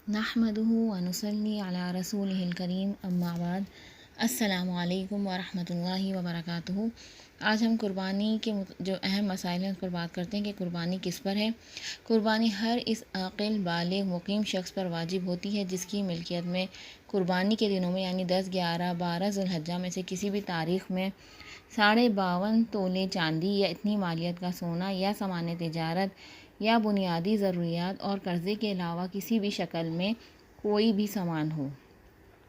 نحمدہ ونصلی علی رسولہ الکریم اما بعد السلام علیکم ورحمۃ اللہ وبرکاتہ۔ آج ہم قربانی کے جو اہم مسائل ہیں اس پر بات کرتے ہیں کہ قربانی کس پر ہے۔ قربانی ہر اس عاقل بالغ مقیم شخص پر واجب ہوتی ہے جس کی ملکیت میں قربانی کے دنوں میں یعنی 10، 11، 12 ذی الحجہ میں سے کسی بھی تاریخ میں 52.5 تولے چاندی یا اتنی مالیت کا سونا یا سامان تجارت یا بنیادی ضروریات اور قرضے کے علاوہ کسی بھی شکل میں کوئی بھی سامان ہو۔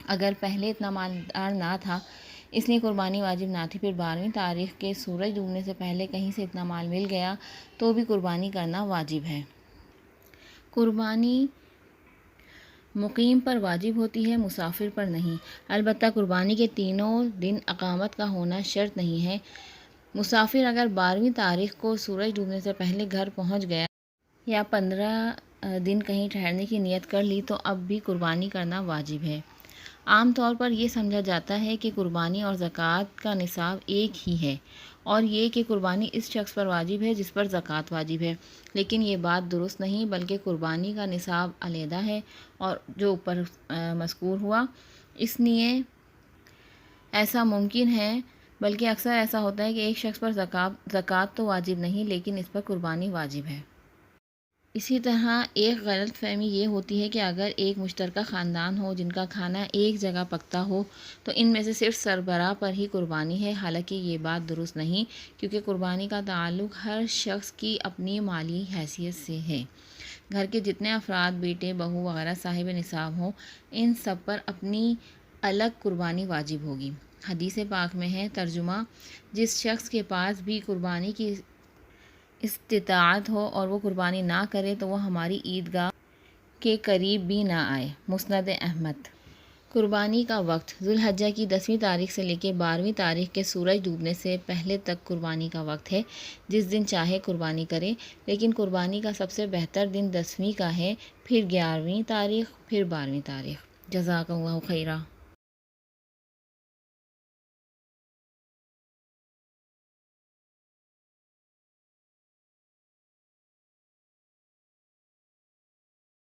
اگر پہلے اتنا مالدار نہ تھا اس لیے قربانی واجب نہ تھی، پھر 12ویں تاریخ کے سورج ڈوبنے سے پہلے کہیں سے اتنا مال مل گیا تو بھی قربانی کرنا واجب ہے۔ قربانی مقیم پر واجب ہوتی ہے، مسافر پر نہیں۔ البتہ قربانی کے تینوں دن اقامت کا ہونا شرط نہیں ہے۔ مسافر اگر 12ویں تاریخ کو سورج ڈوبنے سے پہلے گھر پہنچ گیا یا 15 دن کہیں ٹھہرنے کی نیت کر لی تو اب بھی قربانی کرنا واجب ہے۔ عام طور پر یہ سمجھا جاتا ہے کہ قربانی اور زکوٰۃ کا نصاب ایک ہی ہے اور یہ کہ قربانی اس شخص پر واجب ہے جس پر زکوٰۃ واجب ہے، لیکن یہ بات درست نہیں، بلکہ قربانی کا نصاب علیحدہ ہے اور جو اوپر مذکور ہوا، اس لیے ایسا ممکن ہے، بلکہ اکثر ایسا ہوتا ہے کہ ایک شخص پر زکوٰۃ تو واجب نہیں لیکن اس پر قربانی واجب ہے۔ اسی طرح ایک غلط فہمی یہ ہوتی ہے کہ اگر ایک مشترکہ خاندان ہو جن کا کھانا ایک جگہ پکتا ہو تو ان میں سے صرف سربراہ پر ہی قربانی ہے، حالانکہ یہ بات درست نہیں، کیونکہ قربانی کا تعلق ہر شخص کی اپنی مالی حیثیت سے ہے۔ گھر کے جتنے افراد بیٹے، بہو وغیرہ صاحب نصاب ہوں ان سب پر اپنی الگ قربانی واجب ہوگی۔ حدیث پاک میں ہے ترجمہ: جس شخص کے پاس بھی قربانی کی استطاعت ہو اور وہ قربانی نہ کرے تو وہ ہماری عیدگاہ کے قریب بھی نہ آئے۔ مسند احمد۔ قربانی کا وقت: ذی الحجہ کی 10ویں تاریخ سے لے کے 12ویں تاریخ کے سورج ڈوبنے سے پہلے تک قربانی کا وقت ہے، جس دن چاہے قربانی کرے، لیکن قربانی کا سب سے بہتر دن 10ویں کا ہے، پھر 11ویں تاریخ، پھر 12ویں تاریخ۔ جزاک اللہ خیرا۔